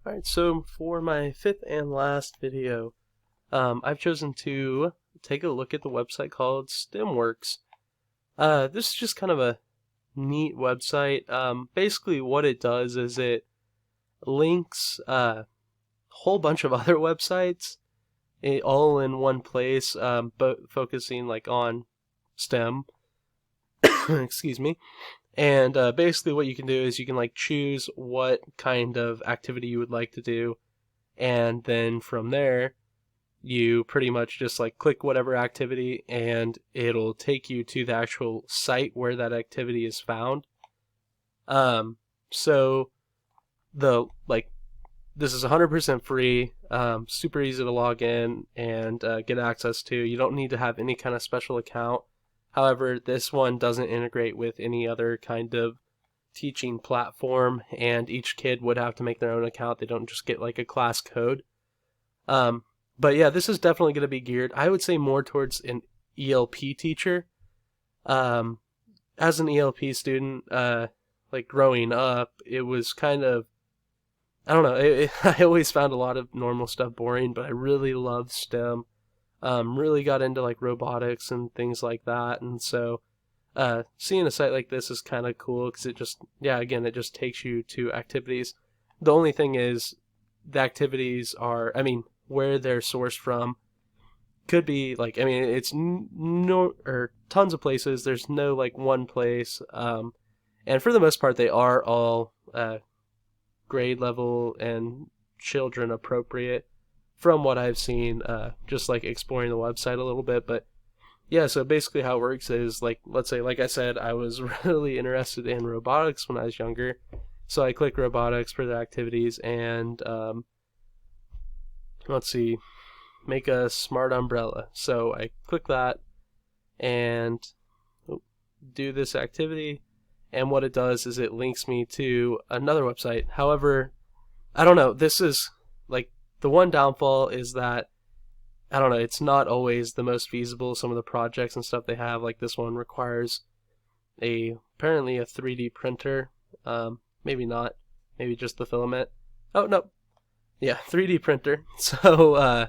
Alright, so for my fifth and last video, I've chosen to take a look at the website called Stemworks. This is just kind of a neat website. Basically what it does is it links a whole bunch of other websites all in one place, focusing like on STEM. Excuse me. And basically what you can do is you can like choose what kind of activity you would like to do, and then from there you pretty much just like click whatever activity and it'll take you to the actual site where that activity is found. So this is 100% free, super easy to log in and get access to. You don't need to have any kind of special account. However, this one doesn't integrate with any other kind of teaching platform, and each kid would have to make their own account. They don't just get like a class code. But yeah, this is definitely going to be geared, I would say, more towards an ELP teacher. As an ELP student, like growing up, it was kind of, I don't know, I always found a lot of normal stuff boring, but I really loved STEM. Really got into like robotics and things like that, and so seeing a site like this is kind of cool because it just, yeah, again, it just takes you to activities. The only thing is the activities are, where they're sourced from could be like, it's no, or tons of places. There's no like one place, and for the most part they are all grade level and children appropriate from what I've seen, just like exploring the website a little bit. But yeah, so basically how it works is, like, let's say, like I said, I was really interested in robotics when I was younger, so I click robotics for the activities, and let's see, make a smart umbrella. So I click that and do this activity, and what it does is it links me to another website. However, I don't know, this is like, the one downfall is that, I don't know, it's not always the most feasible. Some of the projects and stuff they have, like this one, requires apparently a 3D printer. Maybe not. Maybe just the filament. Oh, no. Yeah, 3D printer. So,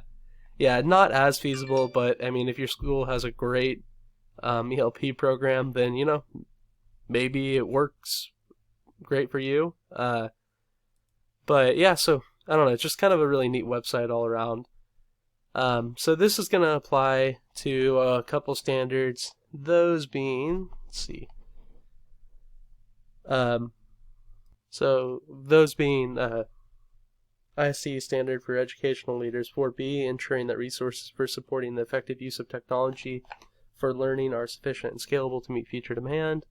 yeah, not as feasible, but, if your school has a great ELP program, then, maybe it works great for you. But, yeah, so, I don't know, it's just kind of a really neat website all around. So this is going to apply to a couple standards, those being, let's see, so those being ISC standard for educational leaders, 4B, ensuring that resources for supporting the effective use of technology for learning are sufficient and scalable to meet future demand,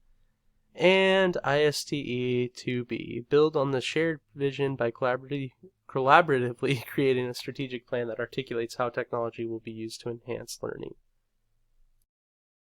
and ISTE 2B, build on the shared vision by collaboratively creating a strategic plan that articulates how technology will be used to enhance learning.